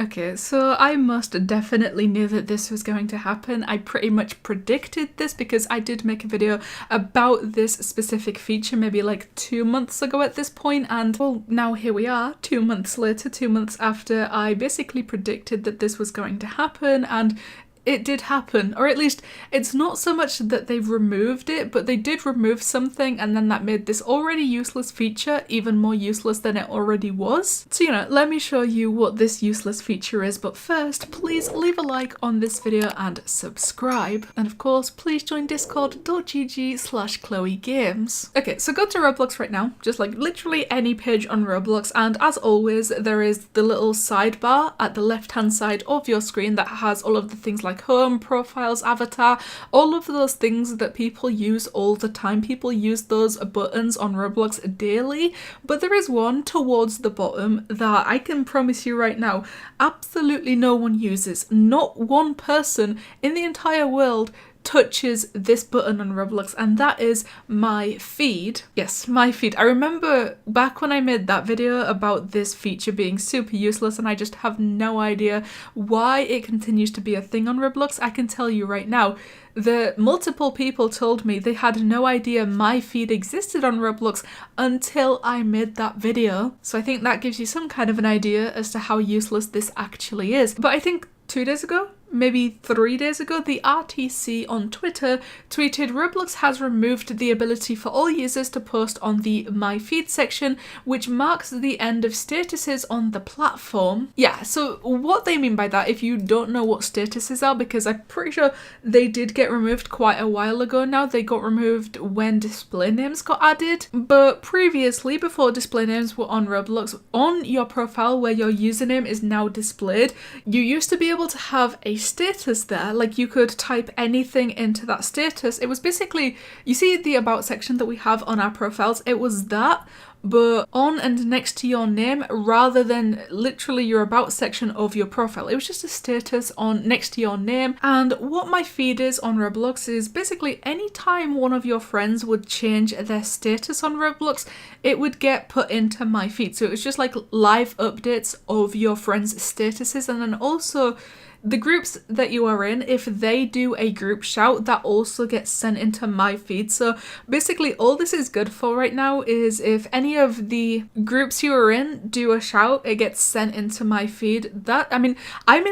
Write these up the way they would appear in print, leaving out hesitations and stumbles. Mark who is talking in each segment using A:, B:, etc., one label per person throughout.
A: Okay, so I most definitely knew that this was going to happen. I pretty much predicted this because I did make a video about this specific feature maybe like 2 months ago at this point, and well, now here we are 2 months later, 2 months after I basically predicted that this was going to happen, and it did happen. Or at least it's not so much that they've removed it, but they did remove something, and then that made this already useless feature even more useless than it already was. So, let me show you what this useless feature is, but first, please leave a like on this video and subscribe. And of course, please join discord.gg/ChloeGames. Okay, so go to Roblox right now, just like literally any page on Roblox, and as always, there is the little sidebar at the left-hand side of your screen that has all of the things like home, profiles, avatar, all of those things that people use all the time. People use those buttons on Roblox daily, but there is one towards the bottom that I can promise you right now, absolutely no one uses. Not one person in the entire world touches this button on Roblox, and that is my feed. Yes, my feed. I remember back when I made that video about this feature being super useless, and I just have no idea why it continues to be a thing on Roblox. I can tell you right now that multiple people told me they had no idea my feed existed on Roblox until I made that video. So I think that gives you some kind of an idea as to how useless this actually is. But I think 2 days ago, maybe 3 days ago, the RTC on Twitter tweeted Roblox has removed the ability for all users to post on the My Feed section, which marks the end of statuses on the platform. Yeah, so what they mean by that, if you don't know what statuses are, because I'm pretty sure they did get removed quite a while ago now. They got removed when display names got added, but previously, before display names were on Roblox, on your profile where your username is now displayed, you used to be able to have a status there, like you could type anything into that status. It was basically, you see the about section that we have on our profiles, it was that, but on and next to your name rather than literally your about section of your profile. It was just a status on next to your name. And what my feed is on Roblox is basically anytime one of your friends would change their status on Roblox, it would get put into my feed. So it was just like live updates of your friends' statuses, and then also the groups that you are in, if they do a group shout, that also gets sent into my feed. So basically all this is good for right now is if any of the groups you are in do a shout, it gets sent into my feed. I'm in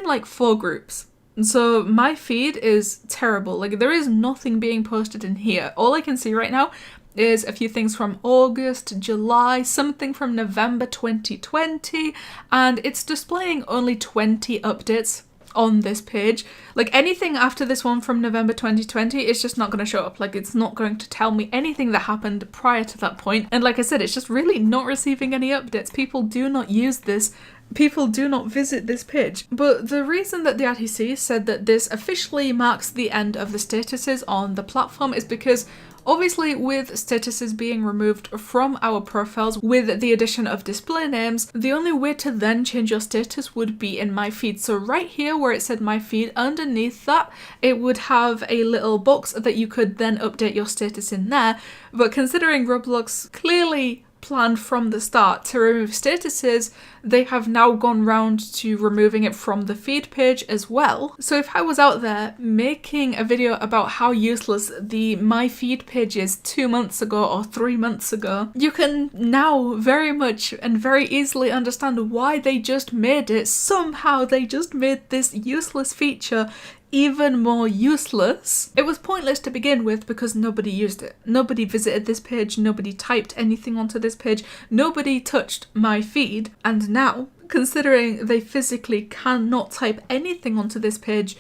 A: like 4 groups. So my feed is terrible. Like there is nothing being posted in here. All I can see right now is a few things from August, July, something from November 2020, and it's displaying only 20 updates on this page. Like anything after this one from November 2020 is just not going to show up. Like it's not going to tell me anything that happened prior to that point. And like I said, it's just really not receiving any updates. People do not use this. People do not visit this page. But the reason that the RTC said that this officially marks the end of the statuses on the platform is because obviously, with statuses being removed from our profiles with the addition of display names, the only way to then change your status would be in my feed. So right here where it said my feed, underneath that, it would have a little box that you could then update your status in there. But considering Roblox clearly planned from the start to remove statuses, they have now gone round to removing it from the feed page as well. So if I was out there making a video about how useless the My Feed page is 2 months ago or 3 months ago, you can now very much and very easily understand why they just made it. Somehow they just made this useless feature even more useless. It was pointless to begin with because nobody used it. Nobody visited this page, nobody typed anything onto this page, nobody touched my feed, and now, considering they physically cannot type anything onto this page,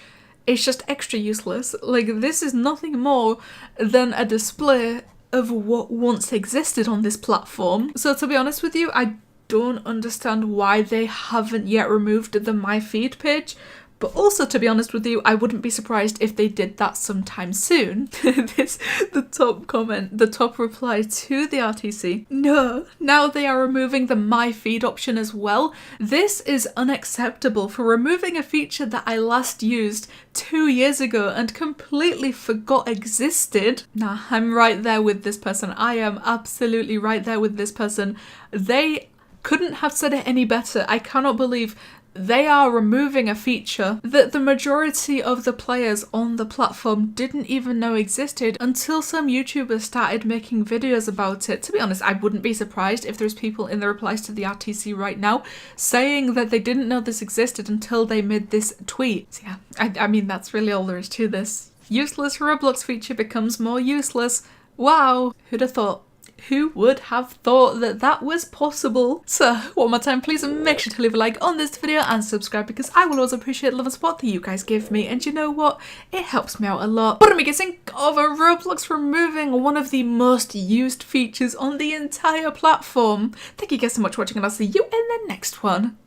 A: it's just extra useless. Like this is nothing more than a display of what once existed on this platform. So to be honest with you, I don't understand why they haven't yet removed the My Feed page. But also, to be honest with you, I wouldn't be surprised if they did that sometime soon. The top comment, the top reply to the RTC. No, now they are removing the My Feed option as well. This is unacceptable for removing a feature that I last used 2 years ago and completely forgot existed. Nah, I'm right there with this person. I am absolutely right there with this person. They couldn't have said it any better. I cannot believe they are removing a feature that the majority of the players on the platform didn't even know existed until some YouTubers started making videos about it. To be honest, I wouldn't be surprised if there's people in the replies to the RTC right now saying that they didn't know this existed until they made this tweet. So yeah, I mean, that's really all there is to this. Useless Roblox feature becomes more useless. Wow, who'd have thought? Who would have thought that that was possible? So, one more time, please make sure to leave a like on this video and subscribe, because I will always appreciate the love and support that you guys give me, and you know what? It helps me out a lot. What am I guessing? Over Roblox removing one of the most used features on the entire platform. Thank you guys so much for watching, and I'll see you in the next one.